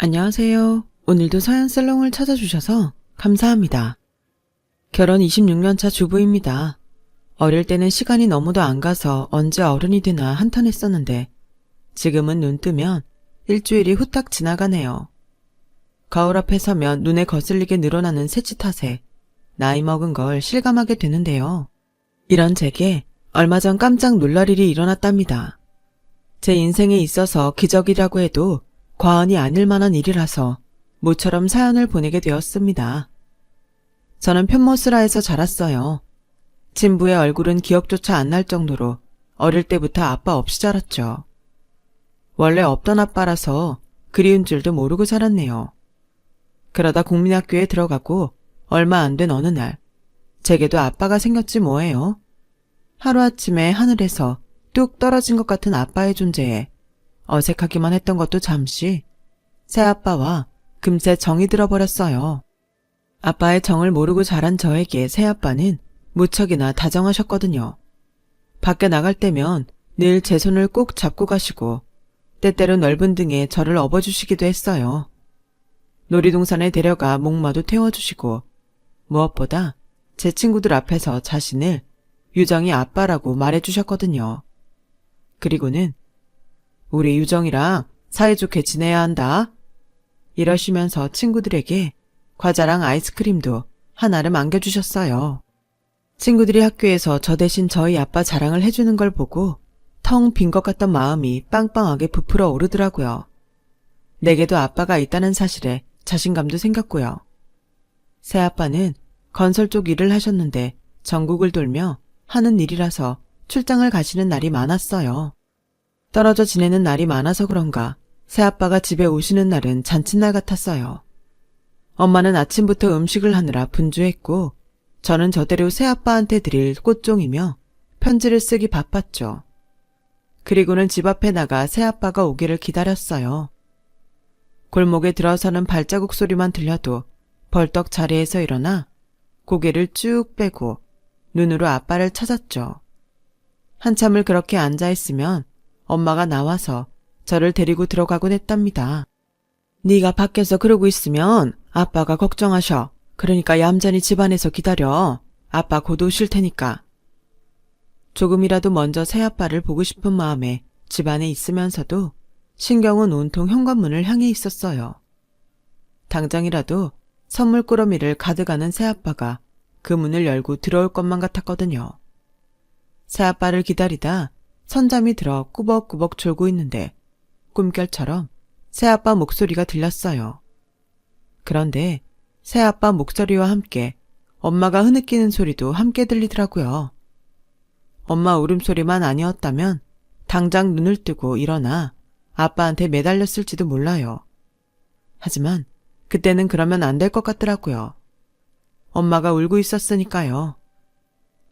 안녕하세요. 오늘도 서연살롱을 찾아주셔서 감사합니다. 결혼 26년차 주부입니다. 어릴 때는 시간이 너무도 안 가서 언제 어른이 되나 한탄했었는데 지금은 눈 뜨면 일주일이 후딱 지나가네요. 거울 앞에 서면 눈에 거슬리게 늘어나는 새치 탓에 나이 먹은 걸 실감하게 되는데요. 이런 제게 얼마 전 깜짝 놀랄 일이 일어났답니다. 제 인생에 있어서 기적이라고 해도 과언이 아닐 만한 일이라서 모처럼 사연을 보내게 되었습니다. 저는 편모스라에서 자랐어요. 친부의 얼굴은 기억조차 안 날 정도로 어릴 때부터 아빠 없이 자랐죠. 원래 없던 아빠라서 그리운 줄도 모르고 자랐네요. 그러다 국민학교에 들어가고 얼마 안 된 어느 날 제게도 아빠가 생겼지 뭐예요. 하루아침에 하늘에서 뚝 떨어진 것 같은 아빠의 존재에 어색하기만 했던 것도 잠시 새아빠와 금세 정이 들어버렸어요. 아빠의 정을 모르고 자란 저에게 새아빠는 무척이나 다정하셨거든요. 밖에 나갈 때면 늘 제 손을 꼭 잡고 가시고 때때로 넓은 등에 저를 업어주시기도 했어요. 놀이동산에 데려가 목마도 태워주시고 무엇보다 제 친구들 앞에서 자신을 유정이 아빠라고 말해주셨거든요. 그리고는 우리 유정이랑 사이좋게 지내야 한다. 이러시면서 친구들에게 과자랑 아이스크림도 한알음 안겨주셨어요. 친구들이 학교에서 저 대신 저희 아빠 자랑을 해주는 걸 보고 텅 빈 것 같던 마음이 빵빵하게 부풀어 오르더라고요. 내게도 아빠가 있다는 사실에 자신감도 생겼고요. 새아빠는 건설 쪽 일을 하셨는데 전국을 돌며 하는 일이라서 출장을 가시는 날이 많았어요. 떨어져 지내는 날이 많아서 그런가 새아빠가 집에 오시는 날은 잔칫날 같았어요. 엄마는 아침부터 음식을 하느라 분주했고 저는 저대로 새아빠한테 드릴 꽃종이며 편지를 쓰기 바빴죠. 그리고는 집 앞에 나가 새아빠가 오기를 기다렸어요. 골목에 들어서는 발자국 소리만 들려도 벌떡 자리에서 일어나 고개를 쭉 빼고 눈으로 아빠를 찾았죠. 한참을 그렇게 앉아있으면 엄마가 나와서 저를 데리고 들어가곤 했답니다. 네가 밖에서 그러고 있으면 아빠가 걱정하셔. 그러니까 얌전히 집안에서 기다려. 아빠 곧 오실 테니까. 조금이라도 먼저 새아빠를 보고 싶은 마음에 집안에 있으면서도 신경은 온통 현관문을 향해 있었어요. 당장이라도 선물 꾸러미를 가득하는 새아빠가 그 문을 열고 들어올 것만 같았거든요. 새아빠를 기다리다 선잠이 들어 꾸벅꾸벅 졸고 있는데 꿈결처럼 새아빠 목소리가 들렸어요. 그런데 새아빠 목소리와 함께 엄마가 흐느끼는 소리도 함께 들리더라고요. 엄마 울음소리만 아니었다면 당장 눈을 뜨고 일어나 아빠한테 매달렸을지도 몰라요. 하지만 그때는 그러면 안 될 것 같더라고요. 엄마가 울고 있었으니까요.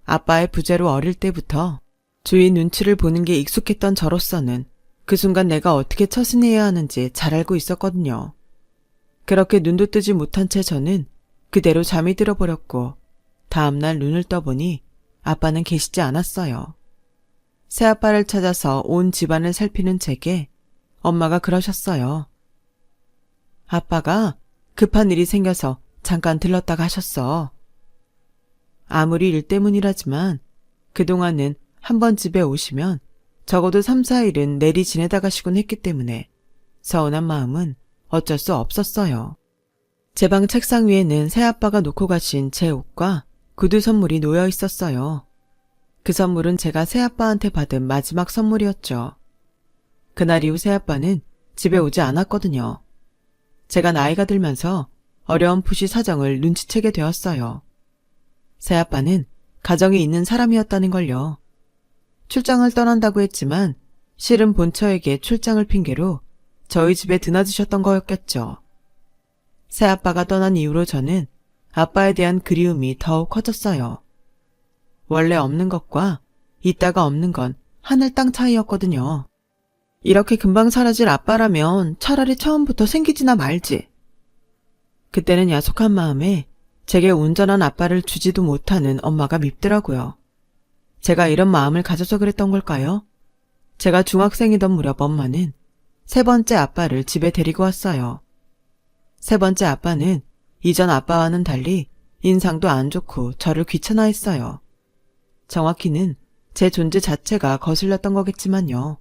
아빠의 부재로 어릴 때부터 주위 눈치를 보는 게 익숙했던 저로서는 그 순간 내가 어떻게 처신해야 하는지 잘 알고 있었거든요. 그렇게 눈도 뜨지 못한 채 저는 그대로 잠이 들어버렸고 다음날 눈을 떠보니 아빠는 계시지 않았어요. 새아빠를 찾아서 온 집안을 살피는 제게 엄마가 그러셨어요. 아빠가 급한 일이 생겨서 잠깐 들렀다 가셨어. 아무리 일 때문이라지만 그동안은 한번 집에 오시면 적어도 3, 4일은 내리 지내다 가시곤 했기 때문에 서운한 마음은 어쩔 수 없었어요. 제 방 책상 위에는 새아빠가 놓고 가신 제 옷과 구두 선물이 놓여 있었어요. 그 선물은 제가 새아빠한테 받은 마지막 선물이었죠. 그날 이후 새아빠는 집에 오지 않았거든요. 제가 나이가 들면서 어려움푸시 사정을 눈치채게 되었어요. 새아빠는 가정이 있는 사람이었다는 걸요. 출장을 떠난다고 했지만 실은 본처에게 출장을 핑계로 저희 집에 드나드셨던 거였겠죠. 새아빠가 떠난 이후로 저는 아빠에 대한 그리움이 더욱 커졌어요. 원래 없는 것과 있다가 없는 건 하늘 땅 차이였거든요. 이렇게 금방 사라질 아빠라면 차라리 처음부터 생기지나 말지. 그때는 야속한 마음에 제게 온전한 아빠를 주지도 못하는 엄마가 밉더라고요. 제가 이런 마음을 가져서 그랬던 걸까요? 제가 중학생이던 무렵 엄마는 세 번째 아빠를 집에 데리고 왔어요. 세 번째 아빠는 이전 아빠와는 달리 인상도 안 좋고 저를 귀찮아했어요. 정확히는 제 존재 자체가 거슬렸던 거겠지만요.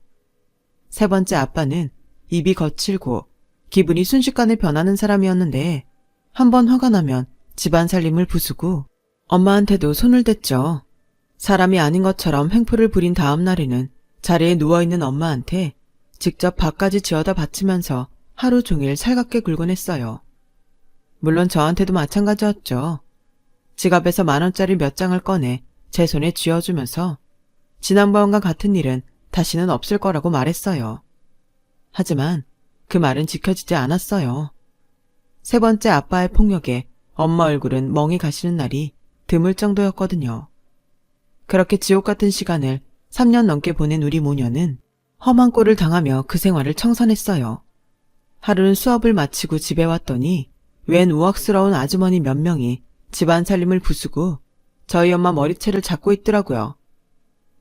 세 번째 아빠는 입이 거칠고 기분이 순식간에 변하는 사람이었는데 한번 화가 나면 집안 살림을 부수고 엄마한테도 손을 댔죠. 사람이 아닌 것처럼 횡포를 부린 다음 날에는 자리에 누워있는 엄마한테 직접 밥까지 지어다 바치면서 하루 종일 살갑게 굴곤 했어요. 물론 저한테도 마찬가지였죠. 지갑에서 10,000원짜리 몇 장을 꺼내 제 손에 쥐어주면서 지난번과 같은 일은 다시는 없을 거라고 말했어요. 하지만 그 말은 지켜지지 않았어요. 세 번째 아빠의 폭력에 엄마 얼굴은 멍이 가시는 날이 드물 정도였거든요. 그렇게 지옥 같은 시간을 3년 넘게 보낸 우리 모녀는 험한 꼴을 당하며 그 생활을 청산했어요. 하루는 수업을 마치고 집에 왔더니 웬 우악스러운 아주머니 몇 명이 집안 살림을 부수고 저희 엄마 머리채를 잡고 있더라고요.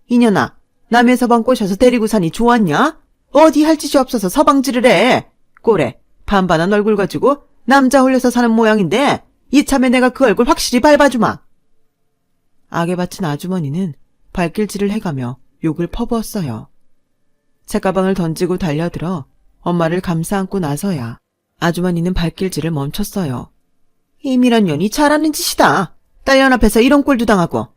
이년아, 남의 서방 꼬셔서 데리고 사니 좋았냐? 어디 할 짓이 없어서 서방질을 해. 꼴에 반반한 얼굴 가지고 남자 홀려서 사는 모양인데 이참에 내가 그 얼굴 확실히 밟아주마. 악에 바친 아주머니는 발길질을 해가며 욕을 퍼부었어요. 책가방을 던지고 달려들어 엄마를 감싸 안고 나서야 아주머니는 발길질을 멈췄어요. 이미란 년이 잘하는 짓이다. 딸년 앞에서 이런 꼴도 당하고.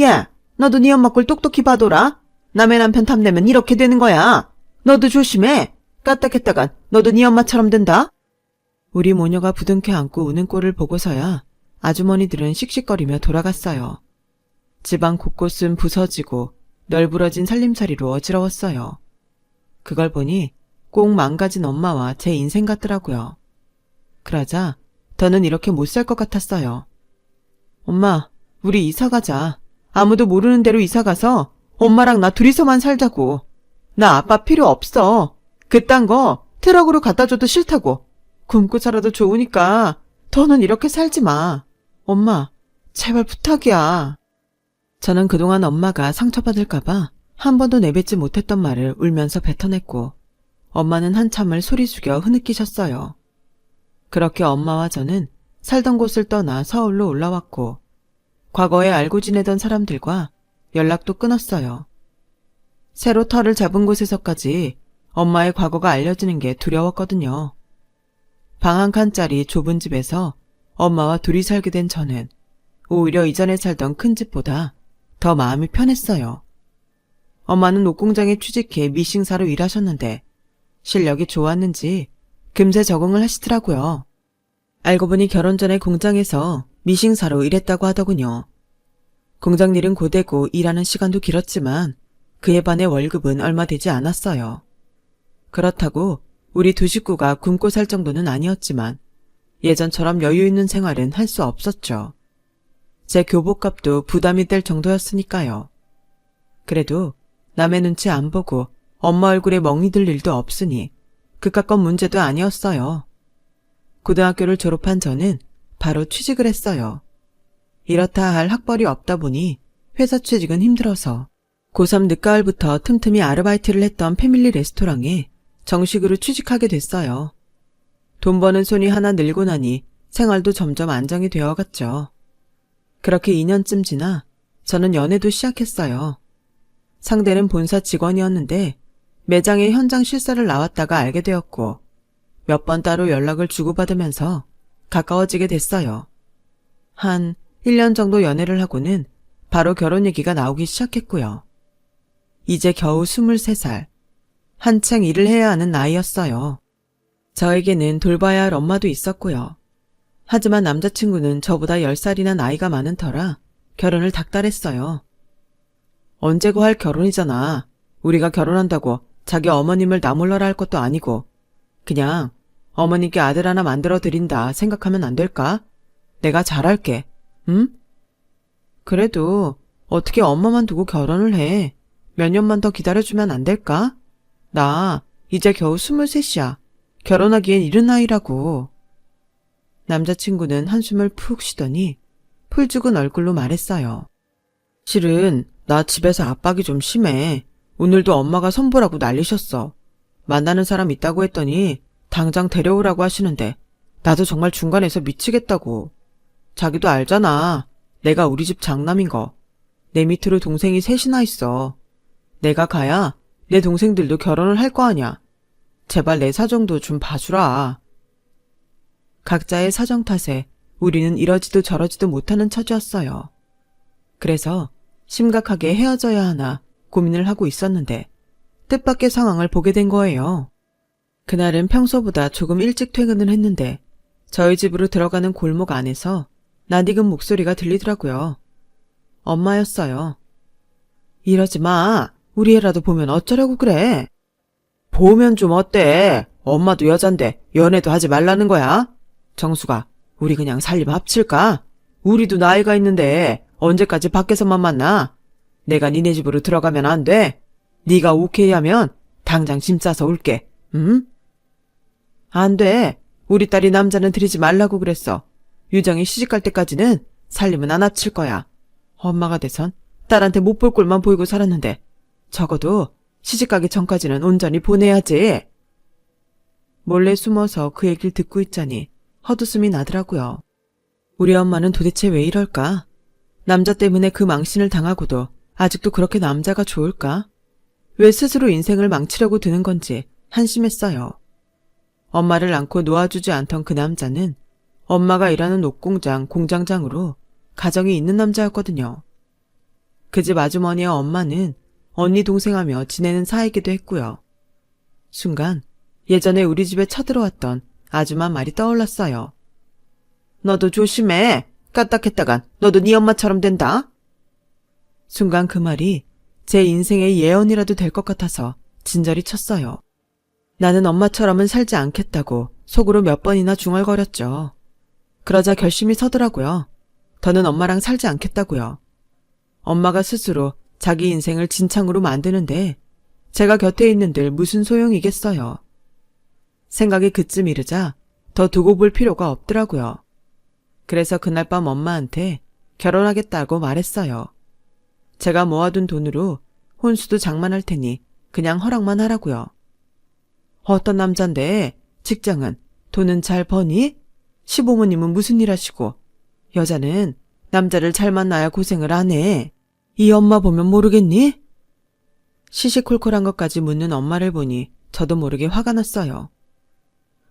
야, 너도 네 엄마 꼴 똑똑히 봐둬라. 남의 남편 탐내면 이렇게 되는 거야. 너도 조심해. 까딱했다간 너도 네 엄마처럼 된다. 우리 모녀가 부둥켜 안고 우는 꼴을 보고서야 아주머니들은 씩씩거리며 돌아갔어요. 집안 곳곳은 부서지고 널브러진 살림살이로 어지러웠어요. 그걸 보니 꼭 망가진 엄마와 제 인생 같더라고요. 그러자 더는 이렇게 못 살 것 같았어요. 엄마, 우리 이사 가자. 아무도 모르는 데로 이사 가서 엄마랑 나 둘이서만 살자고. 나 아빠 필요 없어. 그딴 거 트럭으로 갖다 줘도 싫다고. 굶고 살아도 좋으니까 더는 이렇게 살지 마. 엄마, 제발 부탁이야. 저는 그동안 엄마가 상처받을까봐 한 번도 내뱉지 못했던 말을 울면서 뱉어냈고 엄마는 한참을 소리 숙여 흐느끼셨어요. 그렇게 엄마와 저는 살던 곳을 떠나 서울로 올라왔고 과거에 알고 지내던 사람들과 연락도 끊었어요. 새로 터를 잡은 곳에서까지 엄마의 과거가 알려지는 게 두려웠거든요. 방 한 칸짜리 좁은 집에서 엄마와 둘이 살게 된 저는 오히려 이전에 살던 큰 집보다 더 마음이 편했어요. 엄마는 옷공장에 취직해 미싱사로 일하셨는데 실력이 좋았는지 금세 적응을 하시더라고요. 알고 보니 결혼 전에 공장에서 미싱사로 일했다고 하더군요. 공장 일은 고되고 일하는 시간도 길었지만 그에 반해 월급은 얼마 되지 않았어요. 그렇다고 우리 두 식구가 굶고 살 정도는 아니었지만 예전처럼 여유 있는 생활은 할 수 없었죠. 제 교복값도 부담이 될 정도였으니까요. 그래도 남의 눈치 안 보고 엄마 얼굴에 멍이 들 일도 없으니 그깟 문제도 아니었어요. 고등학교를 졸업한 저는 바로 취직을 했어요. 이렇다 할 학벌이 없다 보니 회사 취직은 힘들어서 고3 늦가을부터 틈틈이 아르바이트를 했던 패밀리 레스토랑에 정식으로 취직하게 됐어요. 돈 버는 손이 하나 늘고 나니 생활도 점점 안정이 되어갔죠. 그렇게 2년쯤 지나 저는 연애도 시작했어요. 상대는 본사 직원이었는데 매장에 현장 실사를 나왔다가 알게 되었고 몇 번 따로 연락을 주고받으면서 가까워지게 됐어요. 한 1년 정도 연애를 하고는 바로 결혼 얘기가 나오기 시작했고요. 이제 겨우 23살. 한창 일을 해야 하는 나이였어요. 저에게는 돌봐야 할 엄마도 있었고요. 하지만 남자친구는 저보다 10살이나 나이가 많은 터라 결혼을 닥달했어요. 언제고 할 결혼이잖아. 우리가 결혼한다고 자기 어머님을 나몰라라 할 것도 아니고 그냥 어머니께 아들 하나 만들어 드린다 생각하면 안 될까? 내가 잘할게. 응? 그래도 어떻게 엄마만 두고 결혼을 해. 몇 년만 더 기다려주면 안 될까? 나 이제 겨우 23이야. 결혼하기엔 이른 나이라고. 남자친구는 한숨을 푹 쉬더니 풀 죽은 얼굴로 말했어요. 실은 나 집에서 압박이 좀 심해. 오늘도 엄마가 선보라고 난리셨어. 만나는 사람 있다고 했더니 당장 데려오라고 하시는데 나도 정말 중간에서 미치겠다고. 자기도 알잖아. 내가 우리 집 장남인 거. 내 밑으로 동생이 셋이나 있어. 내가 가야 내 동생들도 결혼을 할 거 아냐. 제발 내 사정도 좀 봐주라. 각자의 사정 탓에 우리는 이러지도 저러지도 못하는 처지였어요. 그래서 심각하게 헤어져야 하나 고민을 하고 있었는데 뜻밖의 상황을 보게 된 거예요. 그날은 평소보다 조금 일찍 퇴근을 했는데 저희 집으로 들어가는 골목 안에서 낯익은 목소리가 들리더라고요. 엄마였어요. 이러지 마. 우리 애라도 보면 어쩌려고 그래. 보면 좀 어때? 엄마도 여잔데 연애도 하지 말라는 거야? 정수가, 우리 그냥 살림 합칠까? 우리도 나이가 있는데 언제까지 밖에서만 만나? 내가 니네 집으로 들어가면 안 돼? 네가 오케이 하면 당장 짐 싸서 올게. 응? 안 돼. 우리 딸이 남자는 들이지 말라고 그랬어. 유정이 시집갈 때까지는 살림은 안 합칠 거야. 엄마가 돼선 딸한테 못 볼 꼴만 보이고 살았는데 적어도 시집가기 전까지는 온전히 보내야지. 몰래 숨어서 그 얘기를 듣고 있자니 헛웃음이 나더라고요. 우리 엄마는 도대체 왜 이럴까? 남자 때문에 그 망신을 당하고도 아직도 그렇게 남자가 좋을까? 왜 스스로 인생을 망치려고 드는 건지 한심했어요. 엄마를 안고 놓아주지 않던 그 남자는 엄마가 일하는 옷공장 공장장으로 가정이 있는 남자였거든요. 그 집 아주머니의 엄마는 언니 동생하며 지내는 사이기도 했고요. 순간 예전에 우리 집에 쳐들어왔던 아줌마 말이 떠올랐어요. 너도 조심해. 까딱했다간 너도 네 엄마처럼 된다. 순간 그 말이 제 인생의 예언이라도 될 것 같아서 진저리 쳤어요. 나는 엄마처럼은 살지 않겠다고 속으로 몇 번이나 중얼거렸죠. 그러자 결심이 서더라고요. 더는 엄마랑 살지 않겠다고요. 엄마가 스스로 자기 인생을 진창으로 만드는데 제가 곁에 있는들 무슨 소용이겠어요. 생각이 그쯤 이르자 더 두고 볼 필요가 없더라고요. 그래서 그날 밤 엄마한테 결혼하겠다고 말했어요. 제가 모아둔 돈으로 혼수도 장만할 테니 그냥 허락만 하라고요. 어떤 남잔데 직장은 돈은 잘 버니? 시부모님은 무슨 일 하시고 여자는 남자를 잘 만나야 고생을 안 해. 이 엄마 보면 모르겠니? 시시콜콜한 것까지 묻는 엄마를 보니 저도 모르게 화가 났어요.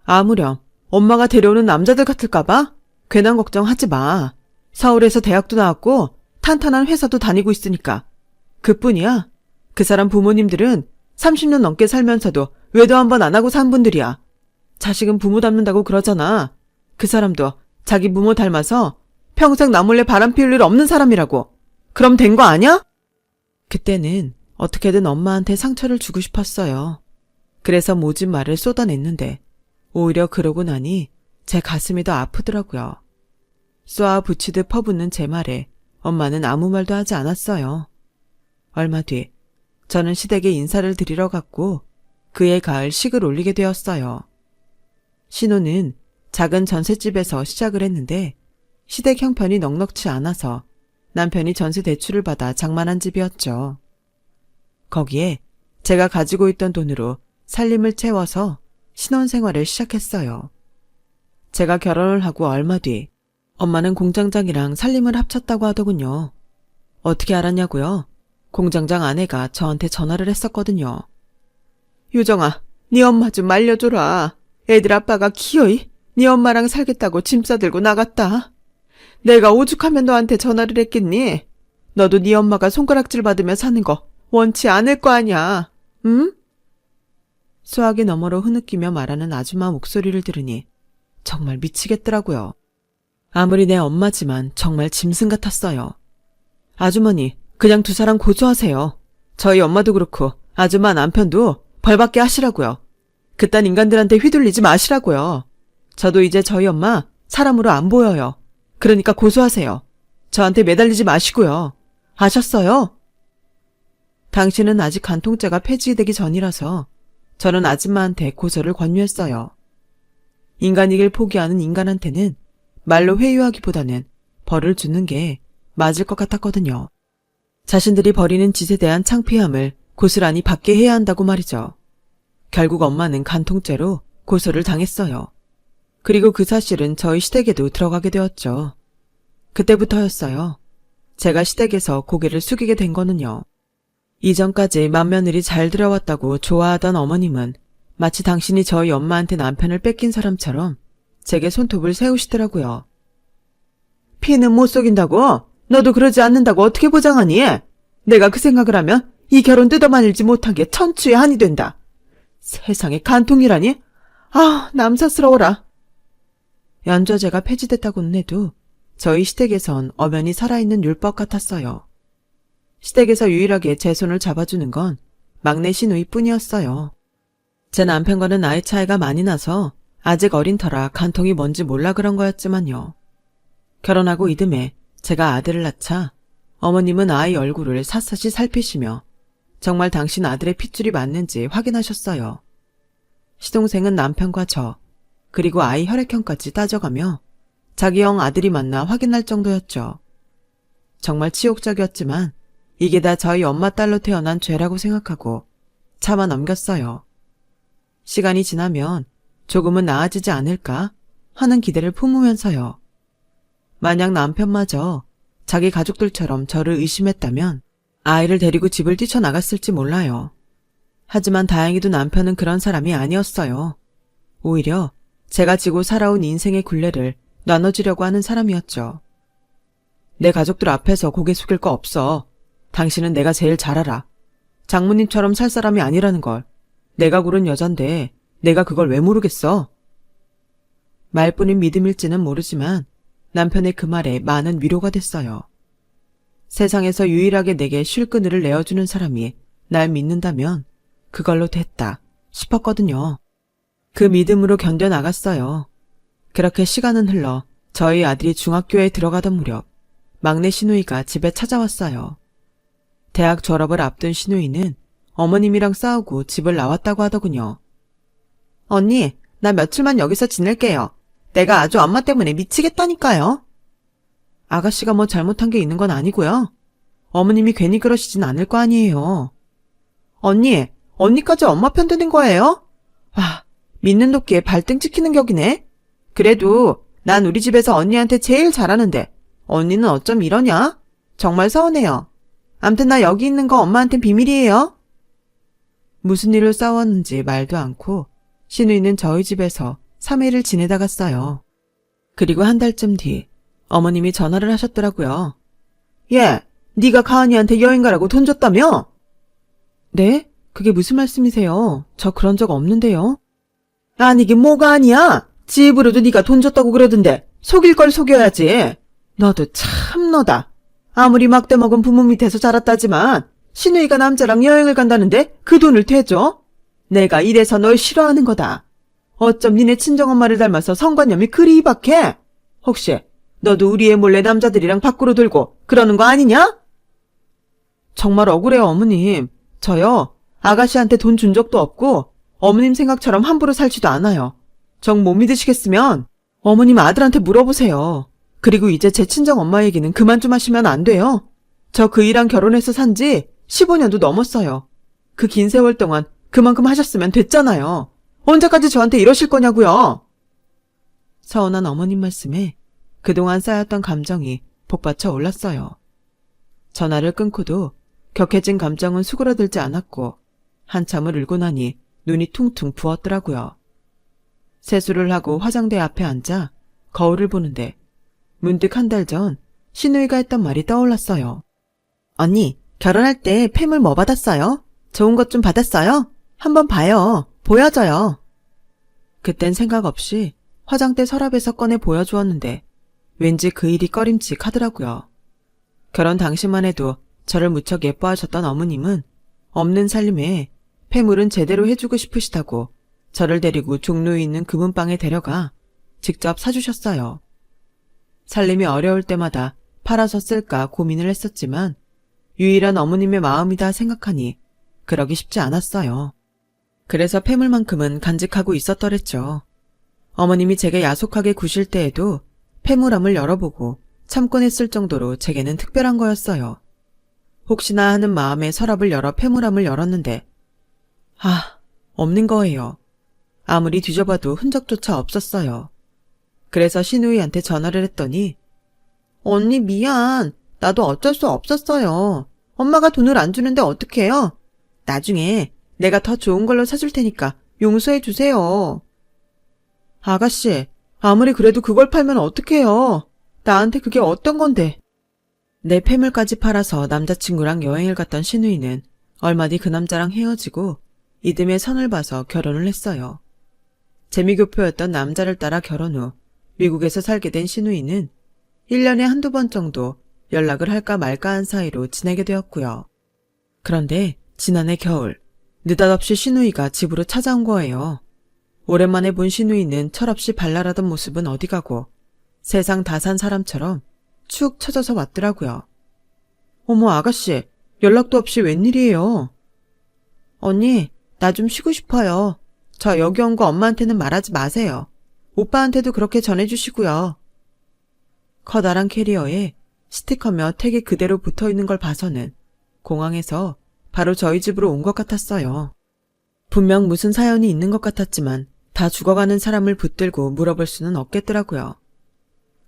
아무렴 엄마가 데려오는 남자들 같을까봐? 괜한 걱정하지 마. 서울에서 대학도 나왔고 탄탄한 회사도 다니고 있으니까. 그뿐이야. 그 사람 부모님들은 30년 넘게 살면서도 외도 한 번 안 하고 산 분들이야. 자식은 부모 닮는다고 그러잖아. 그 사람도 자기 부모 닮아서 평생 나 몰래 바람 피울 일 없는 사람이라고. 그럼 된 거 아냐? 그때는 어떻게든 엄마한테 상처를 주고 싶었어요. 그래서 모진 말을 쏟아냈는데 오히려 그러고 나니 제 가슴이 더 아프더라고요. 쏘아 붙이듯 퍼붓는 제 말에 엄마는 아무 말도 하지 않았어요. 얼마 뒤 저는 시댁에 인사를 드리러 갔고 그해 가을 식을 올리게 되었어요. 신혼은 작은 전셋집에서 시작을 했는데 시댁 형편이 넉넉치 않아서 남편이 전세 대출을 받아 장만한 집이었죠. 거기에 제가 가지고 있던 돈으로 살림을 채워서 신혼생활을 시작했어요. 제가 결혼을 하고 얼마 뒤 엄마는 공장장이랑 살림을 합쳤다고 하더군요. 어떻게 알았냐고요? 공장장 아내가 저한테 전화를 했었거든요. 유정아, 네 엄마 좀 말려줘라. 애들 아빠가 기어이 네 엄마랑 살겠다고 짐 싸들고 나갔다. 내가 오죽하면 너한테 전화를 했겠니? 너도 네 엄마가 손가락질 받으며 사는 거 원치 않을 거 아냐. 응? 수화기 너머로 흐느끼며 말하는 아줌마 목소리를 들으니 정말 미치겠더라고요. 아무리 내 엄마지만 정말 짐승 같았어요. 아주머니, 그냥 두 사람 고소하세요. 저희 엄마도 그렇고 아줌마 남편도 벌받게 하시라고요. 그딴 인간들한테 휘둘리지 마시라고요. 저도 이제 저희 엄마 사람으로 안 보여요. 그러니까 고소하세요. 저한테 매달리지 마시고요. 아셨어요? 당신은 아직 간통죄가 폐지되기 전이라서 저는 아줌마한테 고소를 권유했어요. 인간이길 포기하는 인간한테는 말로 회유하기보다는 벌을 주는 게 맞을 것 같았거든요. 자신들이 벌이는 짓에 대한 창피함을 고스란히 받게 해야 한다고 말이죠. 결국 엄마는 간통죄로 고소를 당했어요. 그리고 그 사실은 저희 시댁에도 들어가게 되었죠. 그때부터였어요. 제가 시댁에서 고개를 숙이게 된 거는요. 이전까지 맏며느리 잘 들여왔다고 좋아하던 어머님은 마치 당신이 저희 엄마한테 남편을 뺏긴 사람처럼 제게 손톱을 세우시더라고요. 피는 못 속인다고? 너도 그러지 않는다고 어떻게 보장하니? 내가 그 생각을 하면 이 결혼 뜯어말리지 못한 게 천추의 한이 된다. 세상에 간통이라니? 아, 남사스러워라. 연좌제가 폐지됐다고는 해도 저희 시댁에선 엄연히 살아있는 율법 같았어요. 시댁에서 유일하게 제 손을 잡아주는 건 막내 시누이뿐이었어요. 제 남편과는 나이 차이가 많이 나서 아직 어린 터라 간통이 뭔지 몰라 그런 거였지만요. 결혼하고 이듬해 제가 아들을 낳자 어머님은 아이 얼굴을 샅샅이 살피시며 정말 당신 아들의 핏줄이 맞는지 확인하셨어요. 시동생은 남편과 저, 그리고 아이 혈액형까지 따져가며 자기 형 아들이 맞나 확인할 정도였죠. 정말 치욕적이었지만 이게 다 저희 엄마 딸로 태어난 죄라고 생각하고 참아 넘겼어요. 시간이 지나면 조금은 나아지지 않을까 하는 기대를 품으면서요. 만약 남편마저 자기 가족들처럼 저를 의심했다면 아이를 데리고 집을 뛰쳐나갔을지 몰라요. 하지만 다행히도 남편은 그런 사람이 아니었어요. 오히려 제가 지고 살아온 인생의 굴레를 나눠주려고 하는 사람이었죠. 내 가족들 앞에서 고개 숙일 거 없어. 당신은 내가 제일 잘 알아. 장모님처럼 살 사람이 아니라는 걸. 내가 고른 여잔데 내가 그걸 왜 모르겠어? 말뿐인 믿음일지는 모르지만 남편의 그 말에 많은 위로가 됐어요. 세상에서 유일하게 내게 쉴 그늘을 내어주는 사람이 날 믿는다면 그걸로 됐다 싶었거든요. 그 믿음으로 견뎌나갔어요. 그렇게 시간은 흘러 저희 아들이 중학교에 들어가던 무렵 막내 시누이가 집에 찾아왔어요. 대학 졸업을 앞둔 시누이는 어머님이랑 싸우고 집을 나왔다고 하더군요. 언니, 나 며칠만 여기서 지낼게요. 내가 아주 엄마 때문에 미치겠다니까요. 아가씨가 뭐 잘못한 게 있는 건 아니고요. 어머님이 괜히 그러시진 않을 거 아니에요. 언니까지 엄마 편 드는 거예요? 와, 믿는 도끼에 발등 찍히는 격이네. 그래도 난 우리 집에서 언니한테 제일 잘하는데 언니는 어쩜 이러냐? 정말 서운해요. 암튼 나 여기 있는 거 엄마한텐 비밀이에요. 무슨 일로 싸웠는지 말도 않고 시누이는 저희 집에서 3일을 지내다 갔어요. 그리고 한 달쯤 뒤 어머님이 전화를 하셨더라고요. 예, 네가 가은이한테 여행 가라고 돈 줬다며? 네? 그게 무슨 말씀이세요? 저 그런 적 없는데요. 아니긴 뭐가 아니야. 지 입으로도 네가 돈 줬다고 그러던데 속일 걸 속여야지. 너도 참 너다. 아무리 막대 먹은 부모 밑에서 자랐다지만 시누이가 남자랑 여행을 간다는데 그 돈을 대줘? 내가 이래서 널 싫어하는 거다. 어쩜 니네 친정엄마를 닮아서 성관념이 그리 희박해? 혹시 너도 우리 애 몰래 남자들이랑 밖으로 돌고 그러는 거 아니냐? 정말 억울해요, 어머님. 저요, 아가씨한테 돈 준 적도 없고 어머님 생각처럼 함부로 살지도 않아요. 정 못 믿으시겠으면 어머님 아들한테 물어보세요. 그리고 이제 제 친정엄마 얘기는 그만 좀 하시면 안 돼요. 저 그이랑 결혼해서 산 지 15년도 넘었어요. 그 긴 세월 동안 그만큼 하셨으면 됐잖아요. 언제까지 저한테 이러실 거냐고요. 서운한 어머님 말씀에 그동안 쌓였던 감정이 복받쳐 올랐어요. 전화를 끊고도 격해진 감정은 수그러들지 않았고 한참을 울고 나니 눈이 퉁퉁 부었더라고요. 세수를 하고 화장대 앞에 앉아 거울을 보는데 문득 한 달 전 시누이가 했던 말이 떠올랐어요. 언니, 결혼할 때 폐물 뭐 받았어요? 좋은 것 좀 받았어요? 한번 봐요. 보여줘요. 그땐 생각 없이 화장대 서랍에서 꺼내 보여주었는데 왠지 그 일이 꺼림칙하더라고요. 결혼 당시만 해도 저를 무척 예뻐하셨던 어머님은 없는 살림에 폐물은 제대로 해주고 싶으시다고 저를 데리고 종로에 있는 금은방에 데려가 직접 사주셨어요. 살림이 어려울 때마다 팔아서 쓸까 고민을 했었지만 유일한 어머님의 마음이다 생각하니 그러기 쉽지 않았어요. 그래서 폐물만큼은 간직하고 있었더랬죠. 어머님이 제게 야속하게 구실 때에도 폐물함을 열어보고 참곤 했을 정도로 제게는 특별한 거였어요. 혹시나 하는 마음에 서랍을 열어 폐물함을 열었는데 없는 거예요. 아무리 뒤져봐도 흔적조차 없었어요. 그래서 신우이한테 전화를 했더니 언니 미안. 나도 어쩔 수 없었어요. 엄마가 돈을 안 주는데 어떡해요? 나중에 내가 더 좋은 걸로 사줄 테니까 용서해 주세요. 아가씨, 아무리 그래도 그걸 팔면 어떡해요? 나한테 그게 어떤 건데? 내 폐물까지 팔아서 남자친구랑 여행을 갔던 신우이는 얼마 뒤 그 남자랑 헤어지고 이듬해 선을 봐서 결혼을 했어요. 재미교포였던 남자를 따라 결혼 후 미국에서 살게 된 신우이는 1년에 한두 번 정도 연락을 할까 말까 한 사이로 지내게 되었고요. 그런데 지난해 겨울 느닷없이 신우이가 집으로 찾아온 거예요. 오랜만에 본 신우이는 철없이 발랄하던 모습은 어디 가고 세상 다 산 사람처럼 축 처져서 왔더라고요. 어머 아가씨, 연락도 없이 웬일이에요? 언니, 나 좀 쉬고 싶어요. 저 여기 온 거 엄마한테는 말하지 마세요. 오빠한테도 그렇게 전해주시고요. 커다란 캐리어에 스티커며 택이 그대로 붙어있는 걸 봐서는 공항에서 바로 저희 집으로 온 것 같았어요. 분명 무슨 사연이 있는 것 같았지만 다 죽어가는 사람을 붙들고 물어볼 수는 없겠더라고요.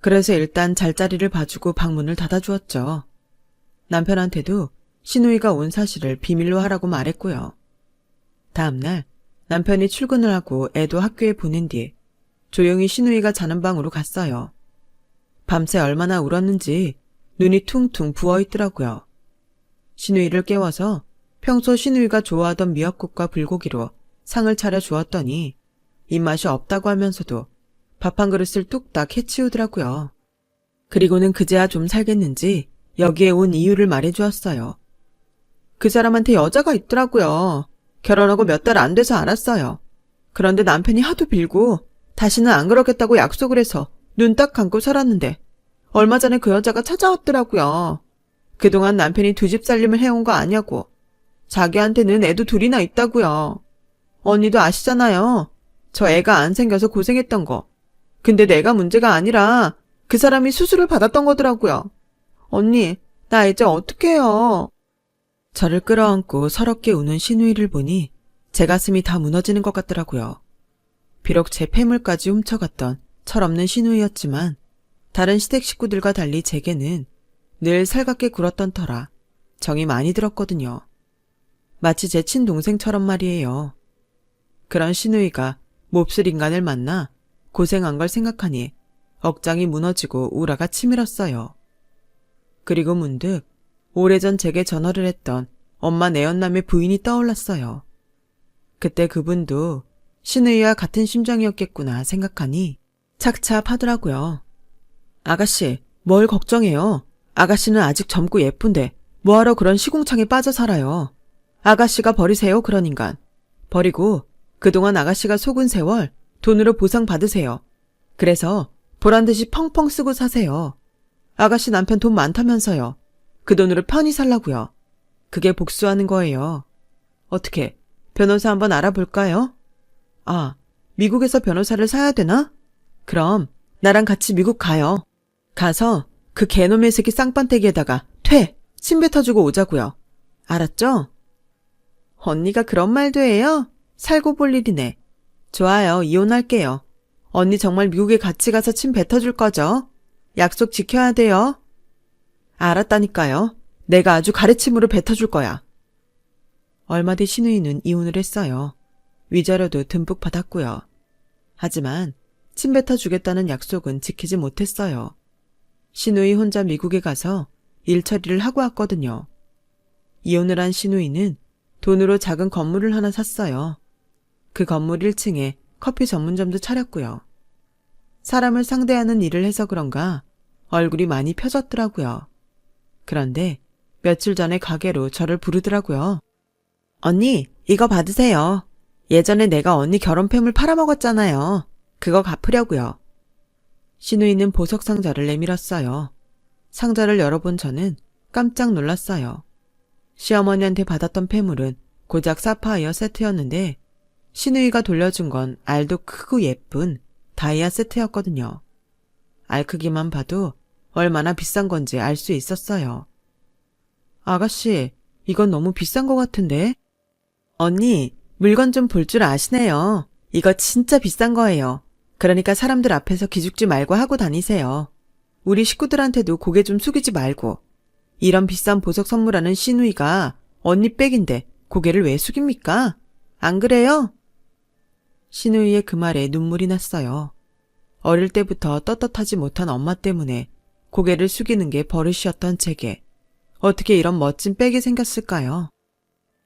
그래서 일단 잘자리를 봐주고 방문을 닫아주었죠. 남편한테도 신우이가 온 사실을 비밀로 하라고 말했고요. 다음날 남편이 출근을 하고 애도 학교에 보낸 뒤 조용히 신우이가 자는 방으로 갔어요. 밤새 얼마나 울었는지 눈이 퉁퉁 부어있더라고요. 신우이를 깨워서 평소 신우이가 좋아하던 미역국과 불고기로 상을 차려 주었더니 입맛이 없다고 하면서도 밥 한 그릇을 뚝딱 해치우더라고요. 그리고는 그제야 좀 살겠는지 여기에 온 이유를 말해주었어요. 그 사람한테 여자가 있더라고요. 결혼하고 몇 달 안 돼서 알았어요. 그런데 남편이 하도 빌고 다시는 안 그러겠다고 약속을 해서 눈 딱 감고 살았는데 얼마 전에 그 여자가 찾아왔더라고요. 그동안 남편이 두 집 살림을 해온 거 아냐고. 자기한테는 애도 둘이나 있다고요. 언니도 아시잖아요. 저 애가 안 생겨서 고생했던 거. 근데 내가 문제가 아니라 그 사람이 수술을 받았던 거더라고요. 언니, 나 이제 어떡해요? 저를 끌어안고 서럽게 우는 신우이를 보니 제 가슴이 다 무너지는 것 같더라고요. 비록 제 폐물까지 훔쳐갔던 철없는 신우이였지만 다른 시댁 식구들과 달리 제게는 늘 살갑게 굴었던 터라 정이 많이 들었거든요. 마치 제 친동생처럼 말이에요. 그런 신우이가 몹쓸 인간을 만나 고생한 걸 생각하니 억장이 무너지고 우라가 치밀었어요. 그리고 문득 오래전 제게 전화를 했던 엄마 내연남의 부인이 떠올랐어요. 그때 그분도 신우이와 같은 심정이었겠구나 생각하니 착잡하더라고요. 아가씨, 뭘 걱정해요. 아가씨는 아직 젊고 예쁜데 뭐하러 그런 시궁창에 빠져 살아요. 아가씨가 버리세요, 그런 인간. 버리고 그동안 아가씨가 속은 세월 돈으로 보상 받으세요. 그래서 보란듯이 펑펑 쓰고 사세요. 아가씨 남편 돈 많다면서요. 그 돈으로 편히 살라고요. 그게 복수하는 거예요. 어떻게 변호사 한번 알아볼까요? 아, 미국에서 변호사를 사야 되나? 그럼 나랑 같이 미국 가요. 가서 그 개놈의 새끼 쌍판떼기에다가 침 뱉어주고 오자고요. 알았죠? 언니가 그런 말도 해요? 살고 볼 일이네. 좋아요, 이혼할게요. 언니 정말 미국에 같이 가서 침 뱉어줄 거죠? 약속 지켜야 돼요. 알았다니까요. 내가 아주 가래침으로 뱉어줄 거야. 얼마 뒤 신우이는 이혼을 했어요. 위자료도 듬뿍 받았고요. 하지만 침 뱉어주겠다는 약속은 지키지 못했어요. 신우이 혼자 미국에 가서 일 처리를 하고 왔거든요. 이혼을 한 신우이는 돈으로 작은 건물을 하나 샀어요. 그 건물 1층에 커피 전문점도 차렸고요. 사람을 상대하는 일을 해서 그런가 얼굴이 많이 펴졌더라고요. 그런데 며칠 전에 가게로 저를 부르더라고요. 언니, 이거 받으세요. 예전에 내가 언니 결혼팸을 팔아먹었잖아요. 그거 갚으려고요. 신우이는 보석 상자를 내밀었어요. 상자를 열어본 저는 깜짝 놀랐어요. 시어머니한테 받았던 폐물은 고작 사파이어 세트였는데 신우이가 돌려준 건 알도 크고 예쁜 다이아 세트였거든요. 알 크기만 봐도 얼마나 비싼 건지 알 수 있었어요. 아가씨, 이건 너무 비싼 것 같은데? 언니, 물건 좀 볼 줄 아시네요. 이거 진짜 비싼 거예요. 그러니까 사람들 앞에서 기죽지 말고 하고 다니세요. 우리 식구들한테도 고개 좀 숙이지 말고. 이런 비싼 보석 선물하는 시누이가 언니 백인데 고개를 왜 숙입니까? 안 그래요? 시누이의 그 말에 눈물이 났어요. 어릴 때부터 떳떳하지 못한 엄마 때문에 고개를 숙이는 게 버릇이었던 제게 어떻게 이런 멋진 백이 생겼을까요?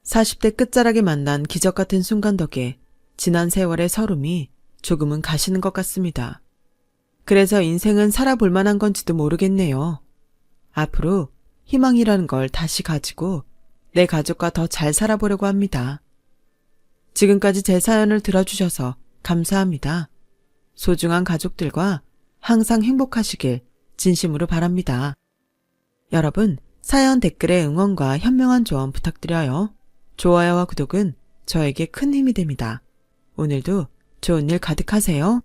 40대 끝자락에 만난 기적 같은 순간 덕에 지난 세월의 서름이 조금은 가시는 것 같습니다. 그래서 인생은 살아볼 만한 건지도 모르겠네요. 앞으로 희망이라는 걸 다시 가지고 내 가족과 더 잘 살아보려고 합니다. 지금까지 제 사연을 들어주셔서 감사합니다. 소중한 가족들과 항상 행복하시길 진심으로 바랍니다. 여러분, 사연 댓글에 응원과 현명한 조언 부탁드려요. 좋아요와 구독은 저에게 큰 힘이 됩니다. 오늘도 좋은 일 가득하세요.